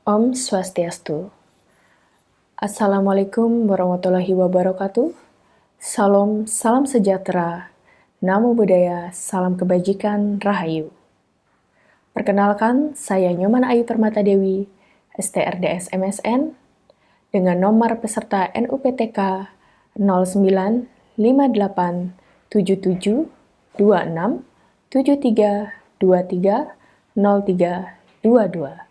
Om Swastiastu. Assalamualaikum warahmatullahi wabarakatuh. Salam sejahtera. Namo Buddhaya, salam kebajikan, Rahayu. Perkenalkan, saya Nyoman Ayu Permata Dewi, STRDS MSN, dengan nomor peserta NUPTK 0958277263230322.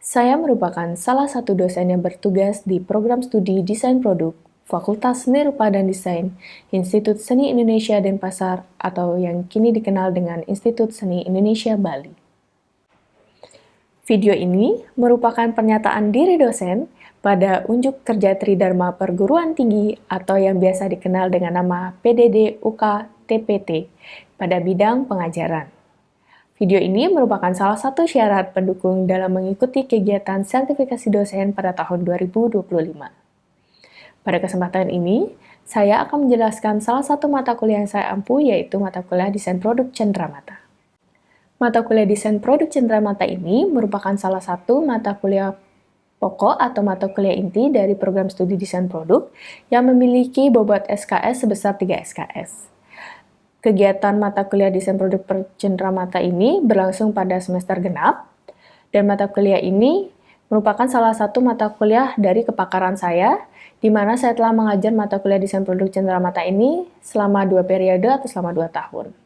Saya merupakan salah satu dosen yang bertugas di program studi Desain Produk, Fakultas Seni Rupa dan Desain, Institut Seni Indonesia Denpasar, atau yang kini dikenal dengan Institut Seni Indonesia Bali. Video ini merupakan pernyataan diri dosen pada Unjuk Kerja Tridharma Perguruan Tinggi atau yang biasa dikenal dengan nama PDD UK TPT pada bidang pengajaran. Video ini merupakan salah satu syarat pendukung dalam mengikuti kegiatan sertifikasi dosen pada tahun 2025. Pada kesempatan ini, saya akan menjelaskan salah satu mata kuliah yang saya ampu, yaitu mata kuliah Desain Produk Cenderamata. Mata kuliah Desain Produk Cenderamata ini merupakan salah satu mata kuliah pokok atau mata kuliah inti dari program studi Desain Produk yang memiliki bobot SKS sebesar 3 SKS. Kegiatan mata kuliah Desain Produk Cenderamata ini berlangsung pada semester genap, dan mata kuliah ini merupakan salah satu mata kuliah dari kepakaran saya, di mana saya telah mengajar mata kuliah Desain Produk Cenderamata ini selama 2 periode atau selama 2 tahun.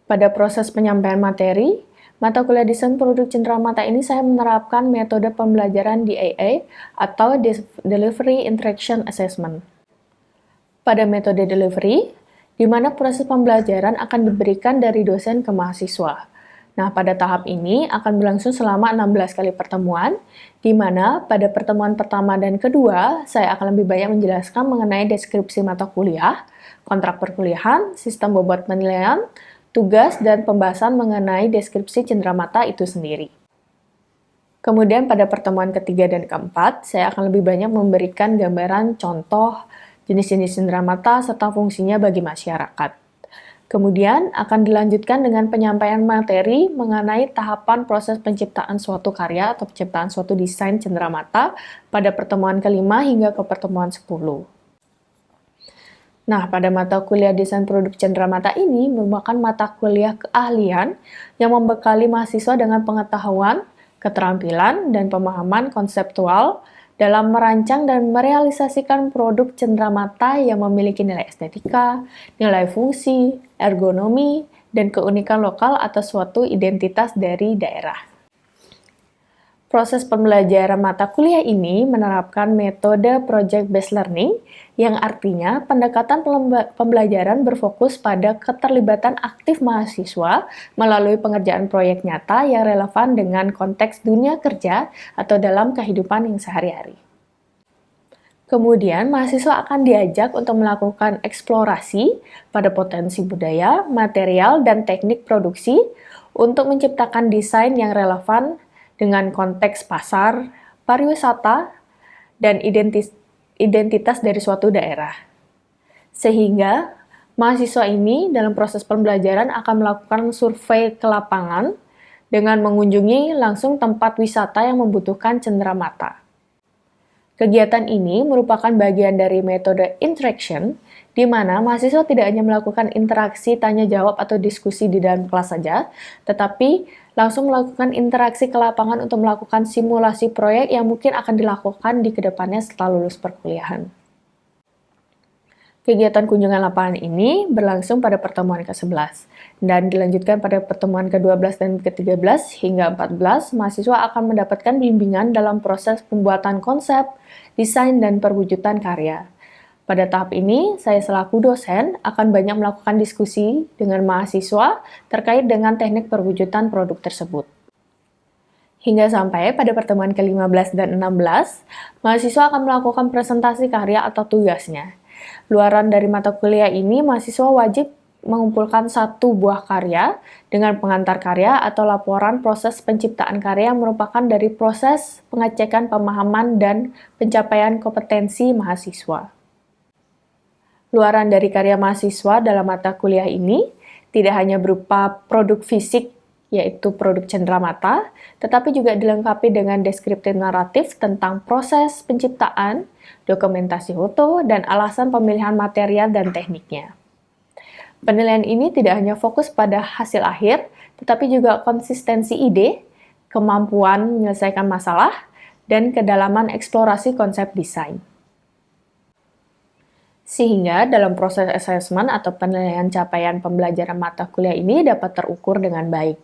Pada proses penyampaian materi, mata kuliah Desain Produk Cenderamata ini saya menerapkan metode pembelajaran DIA atau Delivery Interaction Assessment. Pada metode delivery, di mana proses pembelajaran akan diberikan dari dosen ke mahasiswa. Nah, pada tahap ini akan berlangsung selama 16 kali pertemuan, di mana pada pertemuan pertama dan kedua, saya akan lebih banyak menjelaskan mengenai deskripsi mata kuliah, kontrak perkuliahan, sistem bobot penilaian, tugas, dan pembahasan mengenai deskripsi cenderamata itu sendiri. Kemudian pada pertemuan ketiga dan keempat, saya akan lebih banyak memberikan gambaran contoh jenis-jenis cenderamata serta fungsinya bagi masyarakat. Kemudian akan dilanjutkan dengan penyampaian materi mengenai tahapan proses penciptaan suatu karya atau penciptaan suatu desain cenderamata pada pertemuan kelima hingga ke pertemuan 10. Nah, pada mata kuliah Desain Produk Cenderamata ini merupakan mata kuliah keahlian yang membekali mahasiswa dengan pengetahuan, keterampilan, dan pemahaman konseptual dalam merancang dan merealisasikan produk cenderamata yang memiliki nilai estetika, nilai fungsi, ergonomi, dan keunikan lokal atau suatu identitas dari daerah. Proses pembelajaran mata kuliah ini menerapkan metode project-based learning, yang artinya pendekatan pembelajaran berfokus pada keterlibatan aktif mahasiswa melalui pengerjaan proyek nyata yang relevan dengan konteks dunia kerja atau dalam kehidupan yang sehari-hari. Kemudian, mahasiswa akan diajak untuk melakukan eksplorasi pada potensi budaya, material, dan teknik produksi untuk menciptakan desain yang relevan dengan konteks pasar, pariwisata, dan identitas dari suatu daerah. Sehingga, mahasiswa ini dalam proses pembelajaran akan melakukan survei ke lapangan dengan mengunjungi langsung tempat wisata yang membutuhkan cenderamata. Kegiatan ini merupakan bagian dari metode interaction, di mana mahasiswa tidak hanya melakukan interaksi tanya-jawab atau diskusi di dalam kelas saja, tetapi langsung melakukan interaksi ke lapangan untuk melakukan simulasi proyek yang mungkin akan dilakukan di kedepannya setelah lulus perkuliahan. Kegiatan kunjungan lapangan ini berlangsung pada pertemuan ke-11, dan dilanjutkan pada pertemuan ke-12 dan ke-13 hingga 14, mahasiswa akan mendapatkan bimbingan dalam proses pembuatan konsep, desain, dan perwujudan karya. Pada tahap ini, saya selaku dosen akan banyak melakukan diskusi dengan mahasiswa terkait dengan teknik perwujudan produk tersebut. Hingga sampai pada pertemuan ke-15 dan 16, mahasiswa akan melakukan presentasi karya atau tugasnya. Luaran dari mata kuliah ini, mahasiswa wajib mengumpulkan 1 buah karya dengan pengantar karya atau laporan proses penciptaan karya yang merupakan dari proses pengecekan pemahaman dan pencapaian kompetensi mahasiswa. Luaran dari karya mahasiswa dalam mata kuliah ini tidak hanya berupa produk fisik yaitu produk cenderamata, tetapi juga dilengkapi dengan deskriptif naratif tentang proses penciptaan, dokumentasi foto, dan alasan pemilihan material dan tekniknya. Penilaian ini tidak hanya fokus pada hasil akhir, tetapi juga konsistensi ide, kemampuan menyelesaikan masalah, dan kedalaman eksplorasi konsep desain. Sehingga dalam proses assessment atau penilaian capaian pembelajaran mata kuliah ini dapat terukur dengan baik.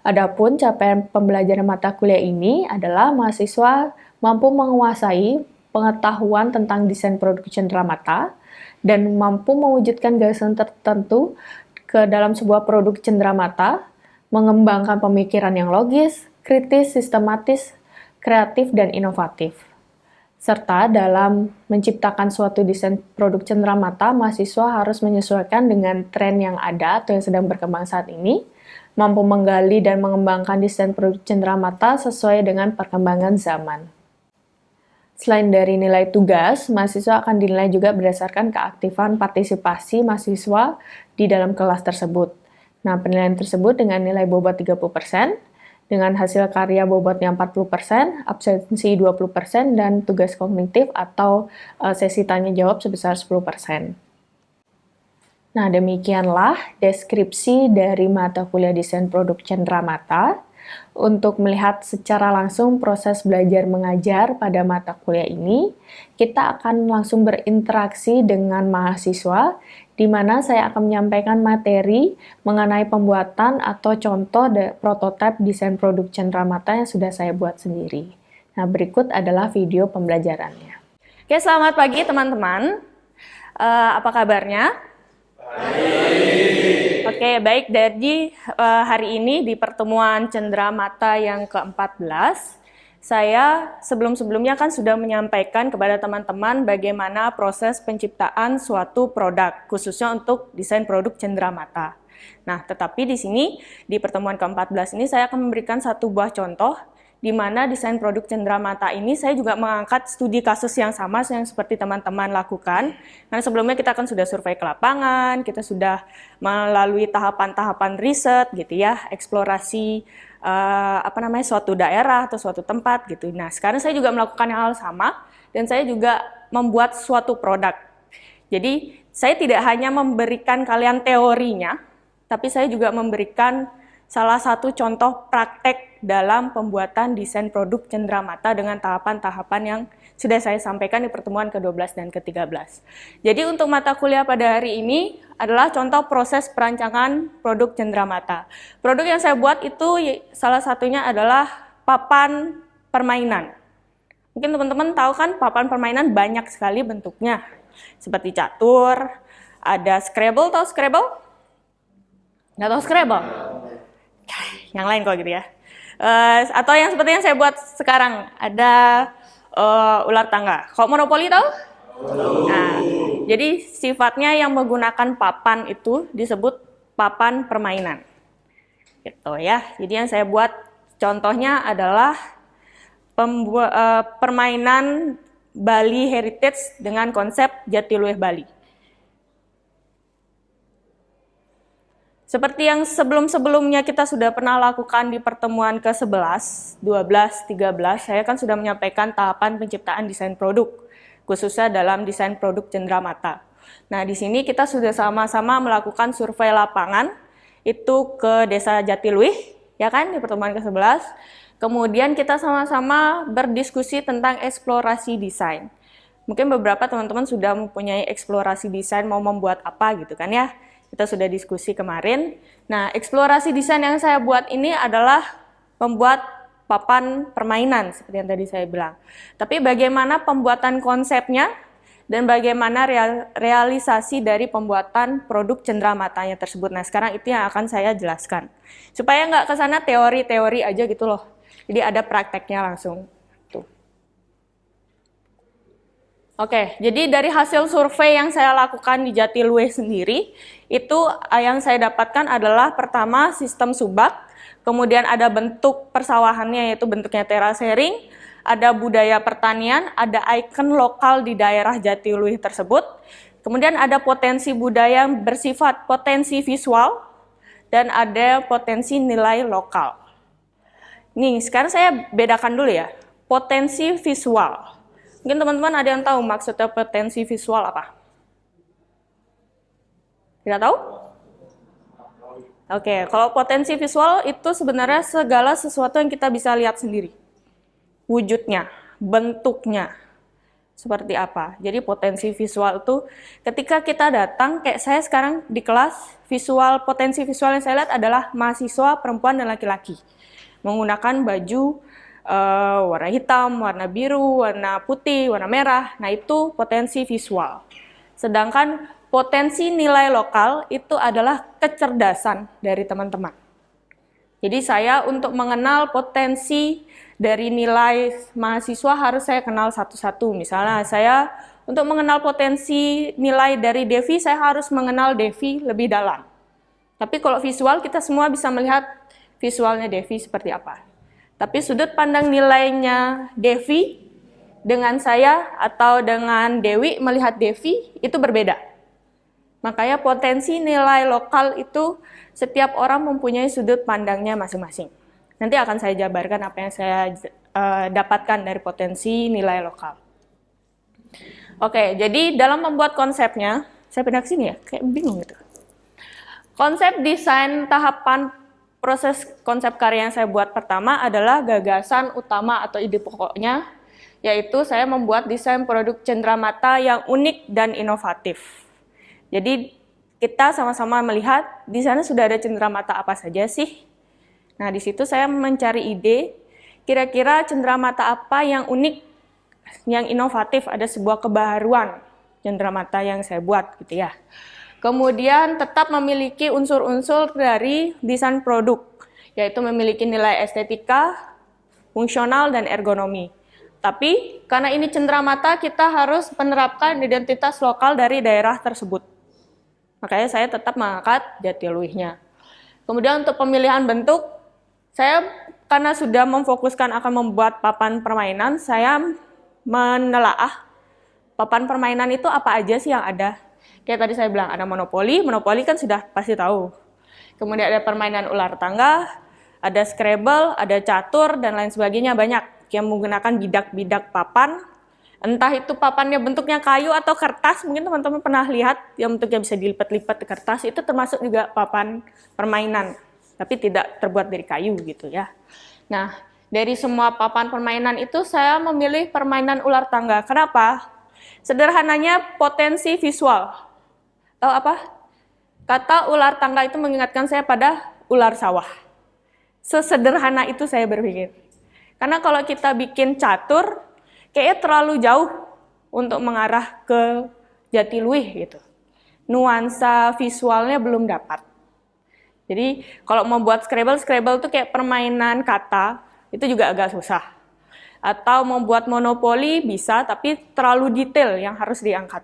Adapun capaian pembelajaran mata kuliah ini adalah mahasiswa mampu menguasai pengetahuan tentang desain produk cenderamata dan mampu mewujudkan gagasan tertentu ke dalam sebuah produk cenderamata, mengembangkan pemikiran yang logis, kritis, sistematis, kreatif, dan inovatif. Serta dalam menciptakan suatu desain produk cenderamata, mahasiswa harus menyesuaikan dengan tren yang ada atau yang sedang berkembang saat ini, mampu menggali dan mengembangkan desain produk cenderamata sesuai dengan perkembangan zaman. Selain dari nilai tugas, mahasiswa akan dinilai juga berdasarkan keaktifan partisipasi mahasiswa di dalam kelas tersebut. Nah, penilaian tersebut dengan nilai bobot 30%, dengan hasil karya bobotnya 40%, absensi 20%, dan tugas kognitif atau sesi tanya jawab sebesar 10%. Nah, demikianlah deskripsi dari mata kuliah desain produk cenderamata. Untuk melihat secara langsung proses belajar mengajar pada mata kuliah ini, kita akan langsung berinteraksi dengan mahasiswa, di mana saya akan menyampaikan materi mengenai pembuatan atau contoh prototipe desain produk cenderamata yang sudah saya buat sendiri. Nah, berikut adalah video pembelajarannya. Oke, selamat pagi teman-teman. Apa kabarnya? Oke, baik. Jadi hari ini di pertemuan cenderamata yang ke-14, saya sebelum-sebelumnya kan sudah menyampaikan kepada teman-teman bagaimana proses penciptaan suatu produk, khususnya untuk desain produk cenderamata. Nah, tetapi di sini, di pertemuan ke-14 ini saya akan memberikan satu buah contoh, di mana desain produk cenderamata ini saya juga mengangkat studi kasus yang sama yang seperti teman-teman lakukan. Karena sebelumnya kita kan sudah survei ke lapangan, kita sudah melalui tahapan-tahapan riset gitu ya, eksplorasi suatu daerah atau suatu tempat gitu. Nah, sekarang saya juga melakukan hal sama dan saya juga membuat suatu produk. Jadi, saya tidak hanya memberikan kalian teorinya, tapi saya juga memberikan salah satu contoh praktek dalam pembuatan desain produk cenderamata dengan tahapan-tahapan yang sudah saya sampaikan di pertemuan ke-12 dan ke-13. Jadi untuk mata kuliah pada hari ini adalah contoh proses perancangan produk cenderamata. Produk yang saya buat itu salah satunya adalah papan permainan. Mungkin teman-teman tahu kan papan permainan banyak sekali bentuknya. Seperti catur, ada Scrabble, tahu Scrabble? Nggak tahu Scrabble? Yang lain kok gitu ya. Atau yang seperti yang saya buat sekarang, ada ular tangga. Kok Monopoly tahu? Nah, jadi sifatnya yang menggunakan papan itu disebut papan permainan. Gitu ya. Jadi yang saya buat contohnya adalah permainan Bali Heritage dengan konsep Jatiluwih Bali. Seperti yang sebelum-sebelumnya kita sudah pernah lakukan di pertemuan ke-11, 12, 13, saya kan sudah menyampaikan tahapan penciptaan desain produk, khususnya dalam desain produk cenderamata. Nah, di sini kita sudah sama-sama melakukan survei lapangan, itu ke Desa Jatiluwih, ya kan, di pertemuan ke-11. Kemudian kita sama-sama berdiskusi tentang eksplorasi desain. Mungkin beberapa teman-teman sudah mempunyai eksplorasi desain mau membuat apa gitu kan ya. Kita sudah diskusi kemarin. Nah, eksplorasi desain yang saya buat ini adalah membuat papan permainan, seperti yang tadi saya bilang. Tapi bagaimana pembuatan konsepnya dan bagaimana realisasi dari pembuatan produk cendeраmatanya tersebut. Nah, sekarang itu yang akan saya jelaskan. Supaya nggak ke sana teori-teori aja gitu loh. Jadi ada prakteknya langsung. Oke, jadi dari hasil survei yang saya lakukan di Jatiluwih sendiri, itu yang saya dapatkan adalah pertama sistem subak, kemudian ada bentuk persawahannya yaitu bentuknya terasering, ada budaya pertanian, ada ikon lokal di daerah Jatiluwih tersebut, kemudian ada potensi budaya yang bersifat potensi visual, dan ada potensi nilai lokal. Nih, sekarang saya bedakan dulu ya, potensi visual. Mungkin teman-teman ada yang tahu maksudnya potensi visual apa? Tidak tahu? Oke, kalau potensi visual itu sebenarnya segala sesuatu yang kita bisa lihat sendiri. Wujudnya, bentuknya, seperti apa. Jadi potensi visual itu ketika kita datang, kayak saya sekarang di kelas, potensi visual yang saya lihat adalah mahasiswa perempuan dan laki-laki. Menggunakan baju warna hitam, warna biru, warna putih, warna merah. Nah, itu potensi visual. Sedangkan potensi nilai lokal itu adalah kecerdasan dari teman-teman. Jadi saya untuk mengenal potensi dari nilai mahasiswa harus saya kenal satu-satu. Misalnya saya untuk mengenal potensi nilai dari Devi, saya harus mengenal Devi lebih dalam. Tapi kalau visual kita semua bisa melihat visualnya Devi seperti apa. Tapi sudut pandang nilainya Devi dengan saya atau dengan Dewi melihat Devi itu berbeda. Makanya potensi nilai lokal itu setiap orang mempunyai sudut pandangnya masing-masing. Nanti akan saya jabarkan apa yang saya dapatkan dari potensi nilai lokal. Oke, jadi dalam membuat konsepnya, saya pindah ke sini ya, kayak bingung gitu. Konsep desain tahapan proses konsep karya yang saya buat pertama adalah gagasan utama atau ide pokoknya, yaitu saya membuat desain produk cenderamata yang unik dan inovatif. Jadi kita sama-sama melihat di sana sudah ada cenderamata apa saja sih. Nah, di situ saya mencari ide, kira-kira cenderamata apa yang unik, yang inovatif, ada sebuah kebaharuan cenderamata yang saya buat gitu ya. Kemudian tetap memiliki unsur-unsur dari desain produk, yaitu memiliki nilai estetika, fungsional, dan ergonomi. Tapi karena ini cenderamata, kita harus menerapkan identitas lokal dari daerah tersebut. Makanya saya tetap mengangkat Jatiluwihnya. Kemudian untuk pemilihan bentuk, saya karena sudah memfokuskan akan membuat papan permainan, saya menelaah papan permainan itu apa aja sih yang ada. Kayak tadi saya bilang, ada monopoli kan sudah pasti tahu. Kemudian ada permainan ular tangga, ada Scrabble, ada catur, dan lain sebagainya banyak yang menggunakan bidak-bidak papan. Entah itu papannya bentuknya kayu atau kertas, mungkin teman-teman pernah lihat yang bentuknya bisa dilipat-lipat di kertas, itu termasuk juga papan permainan, tapi tidak terbuat dari kayu gitu ya. Nah, dari semua papan permainan itu saya memilih permainan ular tangga. Kenapa? Sederhananya potensi visual. Tahu apa? Kata ular tangga itu mengingatkan saya pada ular sawah. Sesederhana itu saya berpikir. Karena kalau kita bikin catur, kayaknya terlalu jauh untuk mengarah ke Jatiluwih gitu. Nuansa visualnya belum dapat. Jadi kalau membuat Scrabble itu kayak permainan kata, itu juga agak susah. Atau membuat monopoli bisa, tapi terlalu detail yang harus diangkat.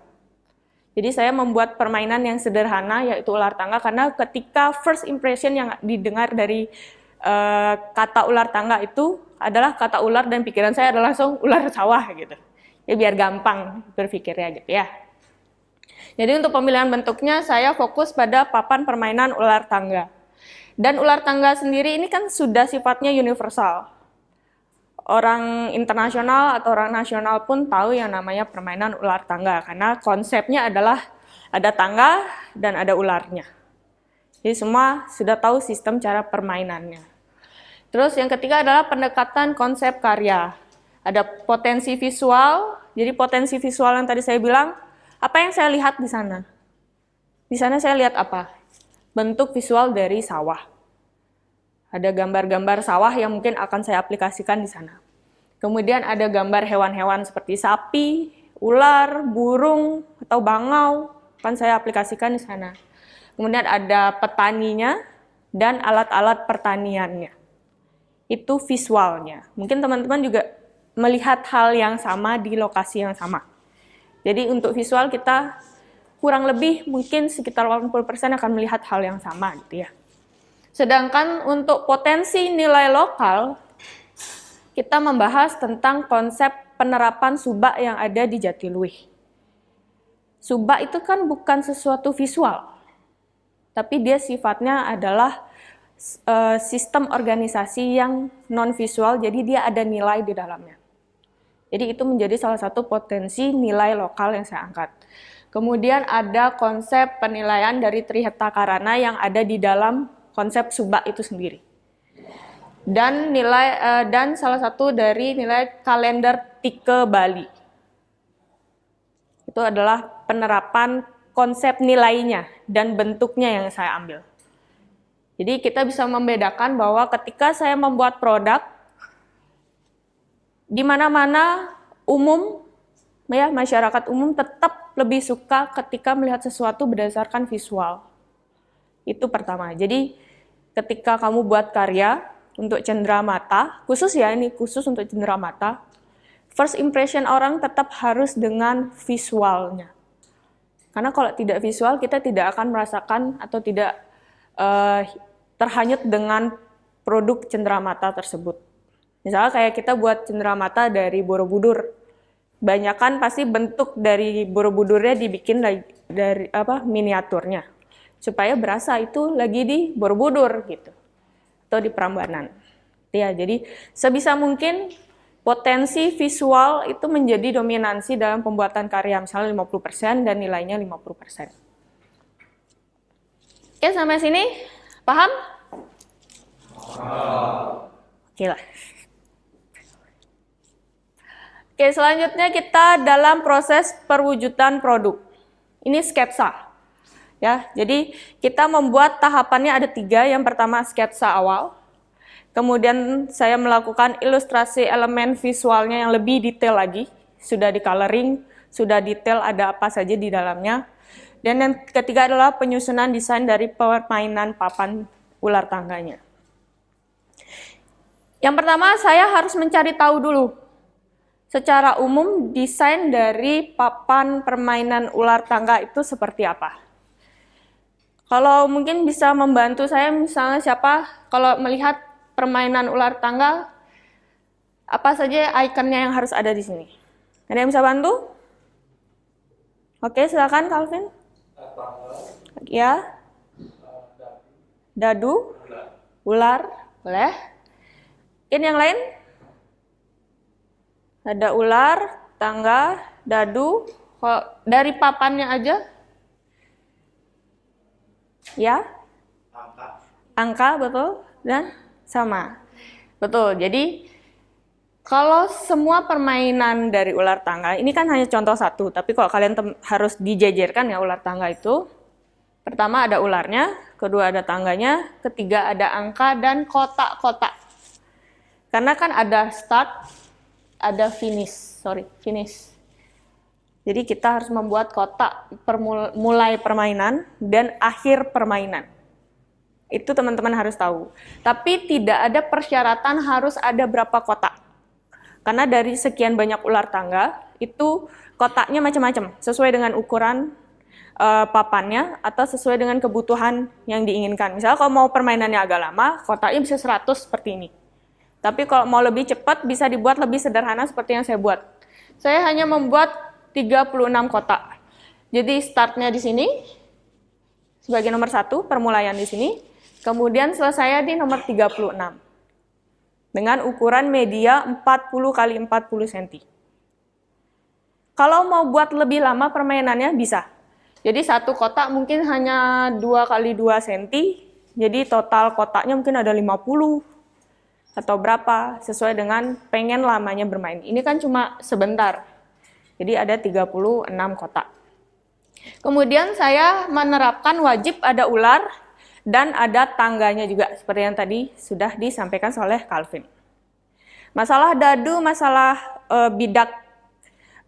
Jadi saya membuat permainan yang sederhana, yaitu ular tangga, karena ketika first impression yang didengar dari kata ular tangga itu adalah kata ular, dan pikiran saya adalah langsung ular sawah gitu. Ya biar gampang berpikirnya gitu ya. Jadi untuk pemilihan bentuknya saya fokus pada papan permainan ular tangga. Dan ular tangga sendiri ini kan sudah sifatnya universal. Orang internasional atau orang nasional pun tahu yang namanya permainan ular tangga, karena konsepnya adalah ada tangga dan ada ularnya. Jadi semua sudah tahu sistem cara permainannya. Terus yang ketiga adalah pendekatan konsep karya. Ada potensi visual, jadi potensi visual yang tadi saya bilang, apa yang saya lihat di sana? Di sana saya lihat apa? Bentuk visual dari sawah. Ada gambar-gambar sawah yang mungkin akan saya aplikasikan di sana. Kemudian ada gambar hewan-hewan seperti sapi, ular, burung, atau bangau, akan saya aplikasikan di sana. Kemudian ada petaninya dan alat-alat pertaniannya. Itu visualnya. Mungkin teman-teman juga melihat hal yang sama di lokasi yang sama. Jadi untuk visual kita kurang lebih mungkin sekitar 80% akan melihat hal yang sama gitu ya. Sedangkan untuk potensi nilai lokal, kita membahas tentang konsep penerapan subak yang ada di Jatiluwih. Subak itu kan bukan sesuatu visual. tapi dia sifatnya adalah sistem organisasi yang non-visual, jadi dia ada nilai di dalamnya. Jadi itu menjadi salah satu potensi nilai lokal yang saya angkat. Kemudian ada konsep penilaian dari Trihatakarana yang ada di dalam konsep Subak itu sendiri. Dan dan salah satu dari nilai kalender Tike Bali. Itu adalah penerapan konsep nilainya dan bentuknya yang saya ambil. Jadi kita bisa membedakan bahwa ketika saya membuat produk, di mana-mana umum, ya, masyarakat umum tetap lebih suka ketika melihat sesuatu berdasarkan visual. Itu pertama. Jadi ketika kamu buat karya untuk cenderamata, khusus untuk cenderamata, first impression orang tetap harus dengan visualnya. Karena kalau tidak visual, kita tidak akan merasakan atau tidak terhanyut dengan produk cenderamata tersebut. Misalnya kayak kita buat cenderamata dari Borobudur, banyakan pasti bentuk dari Borobudurnya dibikin dari miniaturnya, supaya berasa itu lagi di Borobudur gitu, atau di Prambanan. Ya, jadi sebisa mungkin potensi visual itu menjadi dominansi dalam pembuatan karya, misalnya 50% dan nilainya 50%. Oke, sampai sini paham? Oke lah. Oke, selanjutnya kita dalam proses perwujudan produk. Ini sketsa. Ya, jadi kita membuat tahapannya ada 3. Yang pertama sketsa awal. Kemudian saya melakukan ilustrasi elemen visualnya yang lebih detail lagi. Sudah di coloring, sudah detail ada apa saja di dalamnya. Dan yang ketiga adalah penyusunan desain dari permainan papan ular tangganya. Yang pertama saya harus mencari tahu dulu secara umum desain dari papan permainan ular tangga itu seperti apa. Kalau mungkin bisa membantu saya, misalnya siapa kalau melihat permainan ular tangga, apa saja ikonnya yang harus ada di sini? Ada yang bisa bantu? Oke, silakan Calvin. Ya. Dadu, ular, boleh. Ini yang lain? Ada ular, tangga, dadu. Dari papannya aja? Ya? Angka, betul. Dan sama. Betul, jadi kalau semua permainan dari ular tangga, ini kan hanya contoh satu, tapi kalau kalian harus dijajarkan ya ular tangga itu, pertama ada ularnya, kedua ada tangganya, ketiga ada angka dan kotak-kotak. Karena kan ada start, ada finish. Jadi kita harus membuat kotak mulai permainan dan akhir permainan. Itu teman-teman harus tahu. Tapi tidak ada persyaratan harus ada berapa kotak. Karena dari sekian banyak ular tangga, itu kotaknya macam-macam, sesuai dengan ukuran papannya atau sesuai dengan kebutuhan yang diinginkan. Misalnya kalau mau permainannya agak lama, kotaknya bisa 100 seperti ini. Tapi kalau mau lebih cepat, bisa dibuat lebih sederhana seperti yang saya buat. Saya hanya membuat 36 kotak. Jadi startnya di sini, sebagai nomor 1, permulaan di sini. Kemudian selesai di nomor 36. Dengan ukuran media 40 x 40 cm. Kalau mau buat lebih lama permainannya bisa. Jadi satu kotak mungkin hanya 2 x 2 cm. Jadi total kotaknya mungkin ada 50 atau berapa, sesuai dengan pengen lamanya bermain. Ini kan cuma sebentar. Jadi ada 36 kotak. Kemudian saya menerapkan wajib ada ular dan ada tangganya juga, seperti yang tadi sudah disampaikan oleh Calvin. Masalah dadu, masalah bidak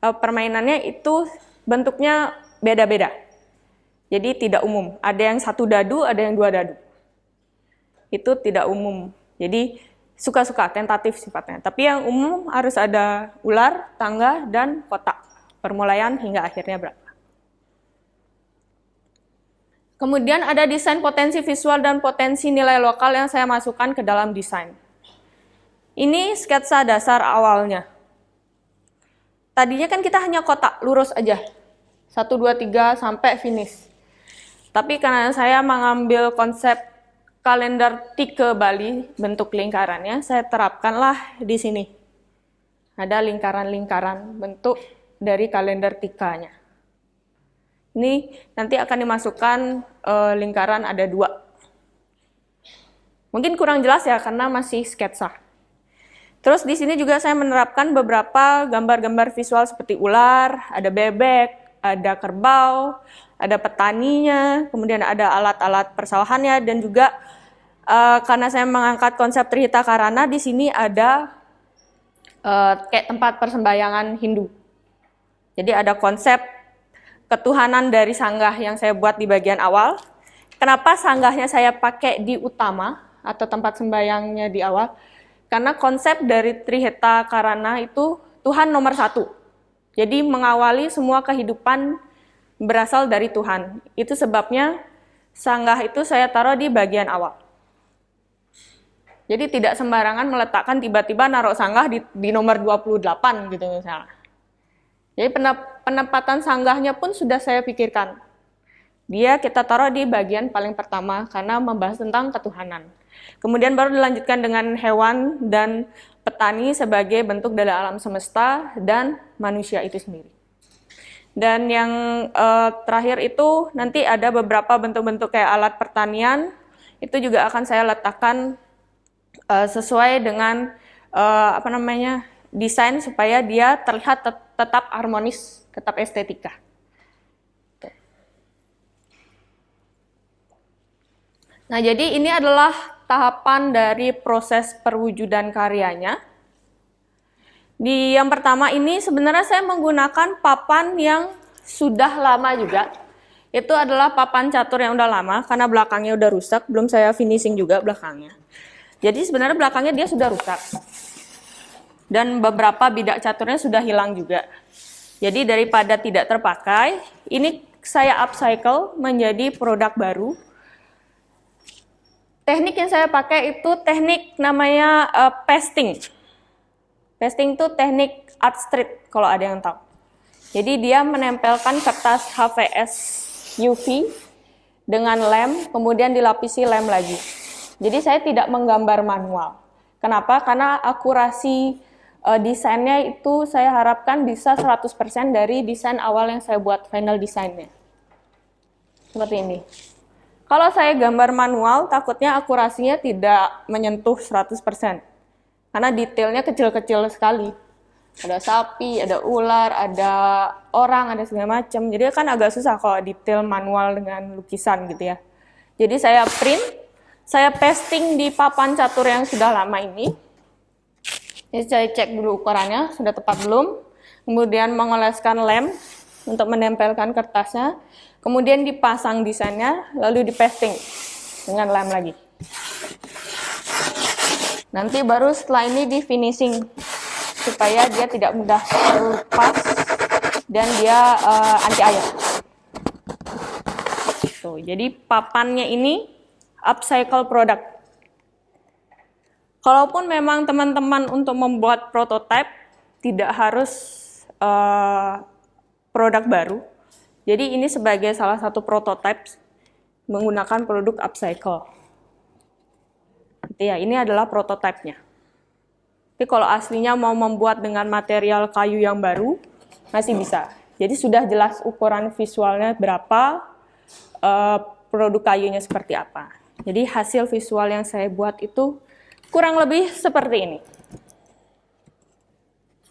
permainannya itu bentuknya beda-beda. Jadi tidak umum. Ada yang 1 dadu, ada yang 2 dadu. Itu tidak umum. Jadi suka-suka, tentatif sifatnya. Tapi yang umum harus ada ular, tangga, dan kotak. Permulaan hingga akhirnya berapa. Kemudian ada desain potensi visual dan potensi nilai lokal yang saya masukkan ke dalam desain. Ini sketsa dasar awalnya. Tadinya kan kita hanya kotak, lurus aja. 1, 2, 3 sampai finish. Tapi karena saya mengambil konsep kalender Tike Bali, bentuk lingkarannya, saya terapkanlah di sini. Ada lingkaran-lingkaran bentuk dari kalender Tikanya. Ini nanti akan dimasukkan lingkaran ada 2. Mungkin kurang jelas ya karena masih sketsa. Terus di sini juga saya menerapkan beberapa gambar-gambar visual seperti ular, ada bebek, ada kerbau, ada petaninya, kemudian ada alat-alat persawahannya, dan juga karena saya mengangkat konsep Trihita Karana, di sini ada kayak tempat persembahyangan Hindu. Jadi ada konsep ketuhanan dari sanggah yang saya buat di bagian awal. Kenapa sanggahnya saya pakai di utama atau tempat sembahyangnya di awal? Karena konsep dari Trihita Karana itu Tuhan nomor 1. Jadi mengawali semua kehidupan berasal dari Tuhan. Itu sebabnya sanggah itu saya taruh di bagian awal. Jadi tidak sembarangan meletakkan tiba-tiba naruh sanggah di nomor 28 gitu misalnya. Jadi penempatan sanggahnya pun sudah saya pikirkan. Dia kita taruh di bagian paling pertama karena membahas tentang ketuhanan. Kemudian baru dilanjutkan dengan hewan dan petani sebagai bentuk dari alam semesta dan manusia itu sendiri. Dan yang terakhir itu nanti ada beberapa bentuk-bentuk kayak alat pertanian, itu juga akan saya letakkan sesuai dengan desain supaya dia terlihat tetap harmonis, tetap estetika. Nah, jadi ini adalah tahapan dari proses perwujudan karyanya. Di yang pertama ini sebenarnya saya menggunakan papan yang sudah lama juga. Itu adalah papan catur yang udah lama karena belakangnya udah rusak, belum saya finishing juga belakangnya. Jadi sebenarnya belakangnya dia sudah rusak. Dan beberapa bidak caturnya sudah hilang juga. Jadi daripada tidak terpakai, ini saya upcycle menjadi produk baru. Teknik yang saya pakai itu teknik namanya pasting. Pasting itu teknik art street kalau ada yang tahu. Jadi dia menempelkan kertas HVS UV dengan lem, kemudian dilapisi lem lagi. Jadi saya tidak menggambar manual. Kenapa? Karena akurasi desainnya itu saya harapkan bisa 100% dari desain awal yang saya buat, final desainnya. Seperti ini. Kalau saya gambar manual, takutnya akurasinya tidak menyentuh 100%. Karena detailnya kecil-kecil sekali. Ada sapi, ada ular, ada orang, ada segala macam. Jadi kan agak susah kalau detail manual dengan lukisan gitu ya. Jadi saya print, saya pasting di papan catur yang sudah lama ini. Jadi saya cek dulu ukurannya, sudah tepat belum. Kemudian mengoleskan lem untuk menempelkan kertasnya. Kemudian dipasang desainnya, lalu dipasting dengan lem lagi. Nanti baru setelah ini di finishing, supaya dia tidak mudah terlepas dan dia anti air. Tuh, jadi papannya ini upcycle product. Kalaupun memang teman-teman untuk membuat prototipe tidak harus produk baru. Jadi ini sebagai salah satu prototipe menggunakan produk upcycle. Ya, ini adalah prototipenya. Tapi kalau aslinya mau membuat dengan material kayu yang baru, masih bisa. Jadi sudah jelas ukuran visualnya berapa, produk kayunya seperti apa. Jadi hasil visual yang saya buat itu kurang lebih seperti ini.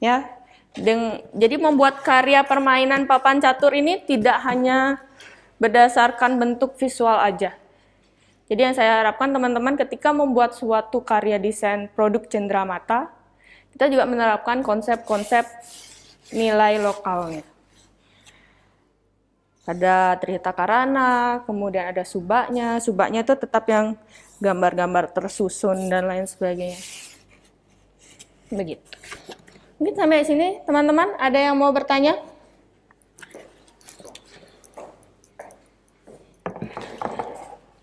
Ya. Jadi membuat karya permainan papan catur ini tidak hanya berdasarkan bentuk visual aja. Jadi yang saya harapkan teman-teman ketika membuat suatu karya desain produk cenderamata, kita juga menerapkan konsep-konsep nilai lokalnya. Ada Trihita Karana, kemudian ada subaknya. Subaknya itu tetap yang gambar-gambar tersusun dan lain sebagainya. Begitu. Mungkin sampai sini teman-teman ada yang mau bertanya?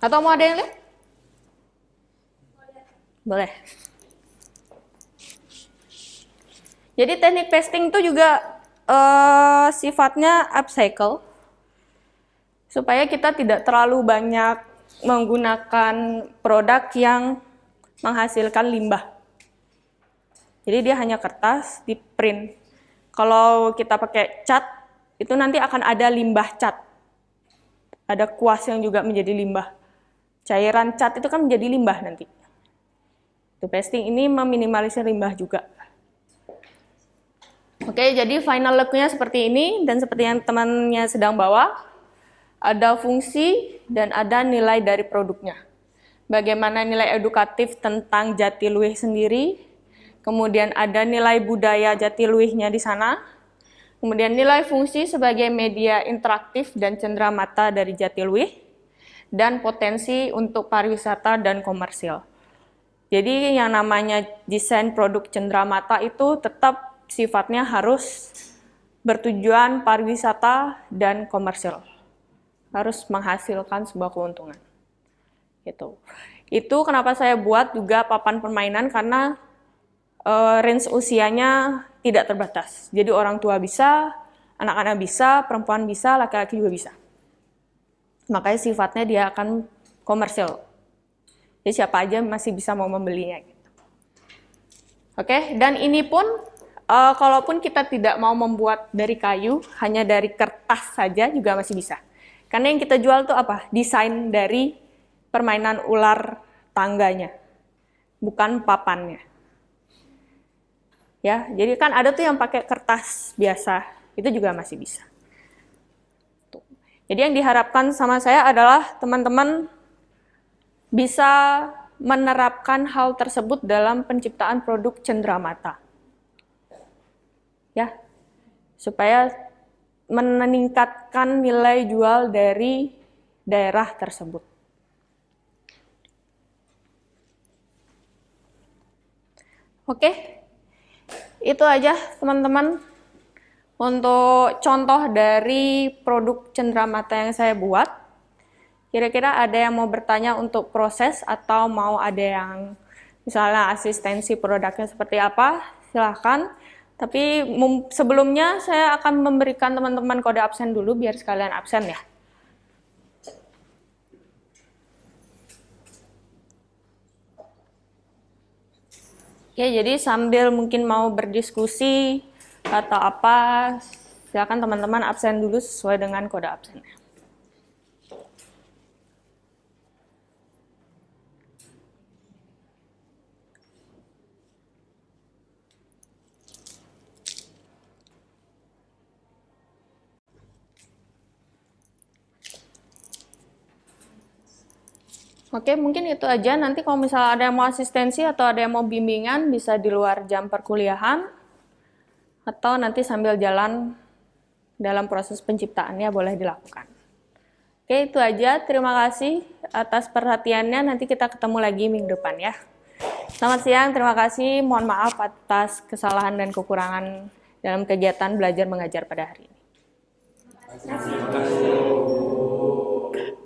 Atau mau ada yang lihat? Boleh. Jadi teknik pasting itu juga sifatnya upcycle. supaya kita tidak terlalu banyak menggunakan produk yang menghasilkan limbah. Jadi dia hanya kertas, di print. Kalau kita pakai cat, itu nanti akan ada limbah cat. Ada kuas yang juga menjadi limbah. Cairan cat itu kan menjadi limbah nanti. Itu pasting ini meminimalisir limbah juga. Oke, jadi final look-nya seperti ini, dan seperti yang temannya sedang bawa, ada fungsi dan ada nilai dari produknya. Bagaimana nilai edukatif tentang Jatiluwih sendiri, kemudian ada nilai budaya Jatiluwihnya di sana, kemudian nilai fungsi sebagai media interaktif dan cenderamata dari Jatiluwih, dan potensi untuk pariwisata dan komersil. Jadi yang namanya desain produk cenderamata itu tetap sifatnya harus bertujuan pariwisata dan komersil. Harus menghasilkan sebuah keuntungan. Gitu. Itu kenapa saya buat juga papan permainan, karena range usianya tidak terbatas. Jadi orang tua bisa, anak-anak bisa, perempuan bisa, laki-laki juga bisa. Makanya sifatnya dia akan komersil. Jadi siapa aja masih bisa mau membelinya. Gitu. Oke, dan ini pun kalaupun kita tidak mau membuat dari kayu, hanya dari kertas saja juga masih bisa. Karena yang kita jual tuh apa? Desain dari permainan ular tangganya, bukan papannya. Ya, jadi kan ada tuh yang pakai kertas biasa, itu juga masih bisa. Tuh. Jadi yang diharapkan sama saya adalah teman-teman bisa menerapkan hal tersebut dalam penciptaan produk cenderamata. Ya, supaya meningkatkan nilai jual dari daerah tersebut. Oke, itu aja teman-teman untuk contoh dari produk cenderamata yang saya buat. Kira-kira ada yang mau bertanya untuk proses atau mau ada yang misalnya asistensi produknya seperti apa? Silahkan. Tapi sebelumnya saya akan memberikan teman-teman kode absen dulu biar sekalian absen ya. Oke, jadi sambil mungkin mau berdiskusi atau apa, silakan teman-teman absen dulu sesuai dengan kode absennya. Oke, mungkin itu aja. Nanti kalau misalnya ada yang mau asistensi atau ada yang mau bimbingan, bisa di luar jam perkuliahan, atau nanti sambil jalan dalam proses penciptaannya boleh dilakukan. Oke, itu aja. Terima kasih atas perhatiannya. Nanti kita ketemu lagi minggu depan ya. Selamat siang, terima kasih. Mohon maaf atas kesalahan dan kekurangan dalam kegiatan belajar mengajar pada hari ini. Terima kasih.